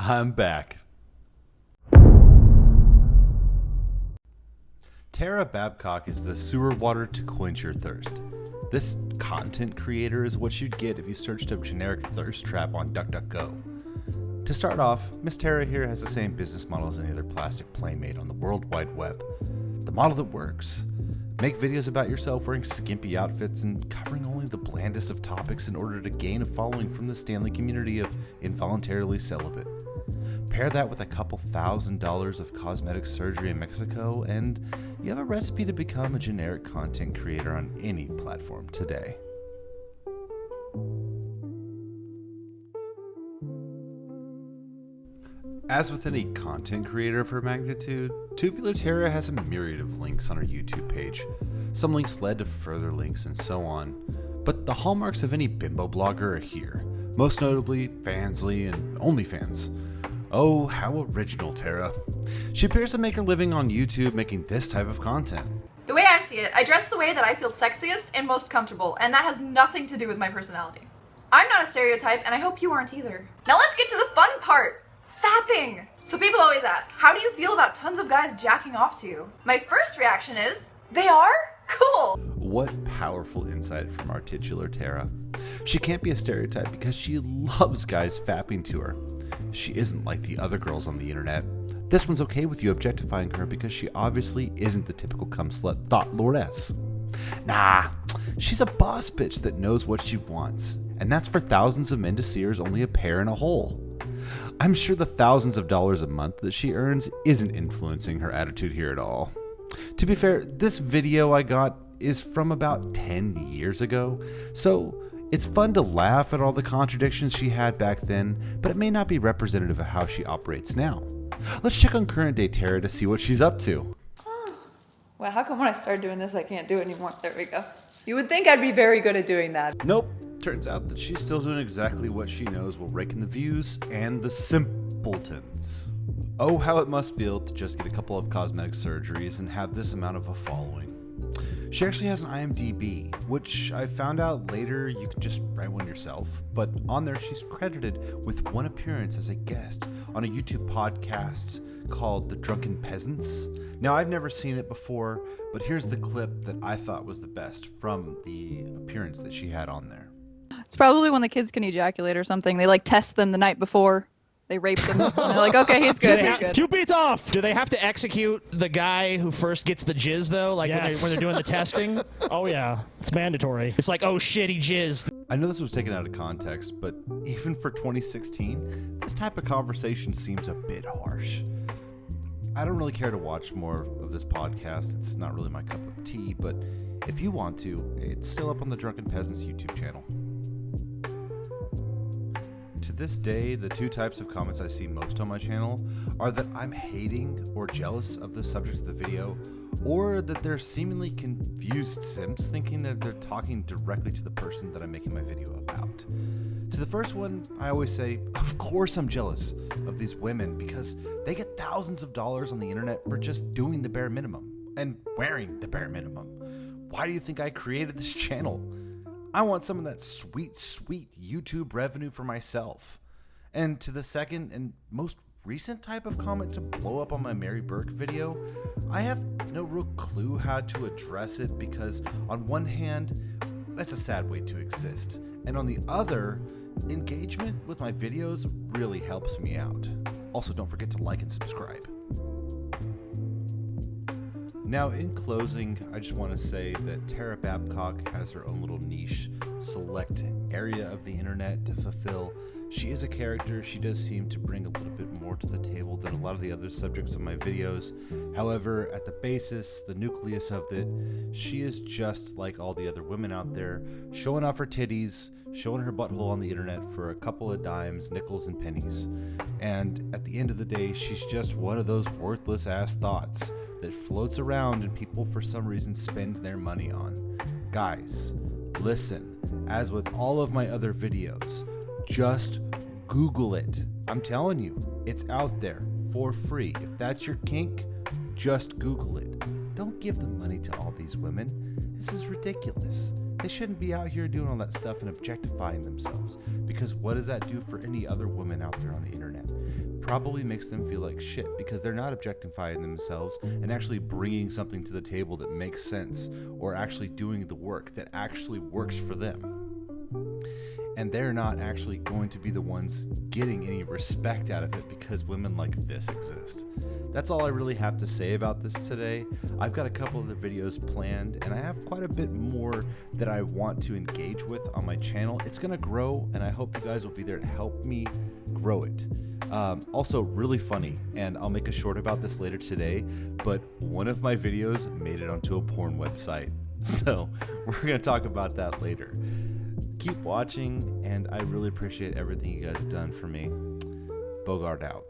I'm back. Tara Babcock is the sewer water to quench your thirst. This content creator is what you'd get if you searched up generic thirst trap on DuckDuckGo. To start off, Miss Tara here has the same business model as any other plastic playmate on the World Wide Web. The model that works. Make videos about yourself wearing skimpy outfits and covering only the blandest of topics in order to gain a following from the Stanley community of involuntarily celibate. Pair that with a couple $1,000s of cosmetic surgery in Mexico, and you have a recipe to become a generic content creator on any platform today. As with any content creator of her magnitude, Tubular Tara has a myriad of links on her YouTube page. Some links led to further links and so on, but the hallmarks of any bimbo blogger are here, most notably Fansly and OnlyFans. Oh, how original, Tara. She appears to make her living on YouTube making this type of content. The way I see it, I dress the way that I feel sexiest and most comfortable, and that has nothing to do with my personality. I'm not a stereotype, and I hope you aren't either. Now let's get to the fun part. Fapping! So people always ask, how do you feel about tons of guys jacking off to you? My first reaction is, they are? Cool! What powerful insight from our titular Tara. She can't be a stereotype because she loves guys fapping to her. She isn't like the other girls on the internet. This one's okay with you objectifying her because she obviously isn't the typical cum slut thought lordess. Nah, she's a boss bitch that knows what she wants, and that's for thousands of men to see her as only a pear in a hole. I'm sure the thousands of dollars a month that she earns isn't influencing her attitude here at all. To be fair, this video I got is from about 10 years ago, so it's fun to laugh at all the contradictions she had back then, but it may not be representative of how she operates now. Let's check on current day Tara to see what she's up to. Well, how come when I started doing this I can't do it anymore? There we go. You would think I'd be very good at doing that. Nope. Turns out that she's still doing exactly what she knows will rake in the views and the simpletons. Oh, how it must feel to just get a couple of cosmetic surgeries and have this amount of a following. She actually has an IMDb, which I found out later you can just write one yourself, but on there she's credited with one appearance as a guest on a YouTube podcast called The Drunken Peasants. Now, I've never seen it before, but here's the clip that I thought was the best from the appearance that she had on there. It's probably when the kids can ejaculate or something. They like test them the night before. They rape them. And they're like, okay, he's good. He's good. You beat off. Do they have to execute the guy who first gets the jizz though? Like Yes. when they're doing the testing? Oh yeah, it's mandatory. It's like, oh shit, he jizzed. I know this was taken out of context, but even for 2016, this type of conversation seems a bit harsh. I don't really care to watch more of this podcast. It's not really my cup of tea, but if you want to, it's still up on the Drunken Peasants YouTube channel. To this day, the two types of comments I see most on my channel are that I'm hating or jealous of the subject of the video, or that they're seemingly confused simps thinking that they're talking directly to the person that I'm making my video about. To the first one, I always say, of course I'm jealous of these women because they get thousands of dollars on the internet for just doing the bare minimum and wearing the bare minimum. Why do you think I created this channel? I want some of that sweet, sweet YouTube revenue for myself. And to the second and most recent type of comment to blow up on my Mary Burke video, I have no real clue how to address it because on one hand, that's a sad way to exist. And on the other, engagement with my videos really helps me out. Also, don't forget to like and subscribe. Now, in closing, I just want to say that Tara Babcock has her own little niche, select area of the internet to fulfill. She is a character. She does seem to bring a little bit more to the table than a lot of the other subjects of my videos. However, at the basis, the nucleus of it, she is just like all the other women out there, showing off her titties, showing her butthole on the internet for a couple of dimes, nickels, and pennies. And at the end of the day, she's just one of those worthless ass thoughts that floats around and people for some reason spend their money on. Guys, listen, as with all of my other videos, just Google it. I'm telling you, it's out there for free. If that's your kink, just Google it. Don't give the money to all these women. This is ridiculous. They shouldn't be out here doing all that stuff and objectifying themselves, because what does that do for any other woman out there on the internet? probably makes them feel like shit because they're not objectifying themselves and actually bringing something to the table that makes sense or actually doing the work that actually works for them. And they're not actually going to be the ones getting any respect out of it because women like this exist. That's all I really have to say about this today. I've got a couple of the videos planned, and I have quite a bit more that I want to engage with on my channel. It's gonna grow, and I hope you guys will be there to help me grow it. Also, really funny, and I'll make a short about this later today, but one of my videos made it onto a porn website. So we're gonna talk about that later. Keep watching, and I really appreciate everything you guys have done for me. Bogart out.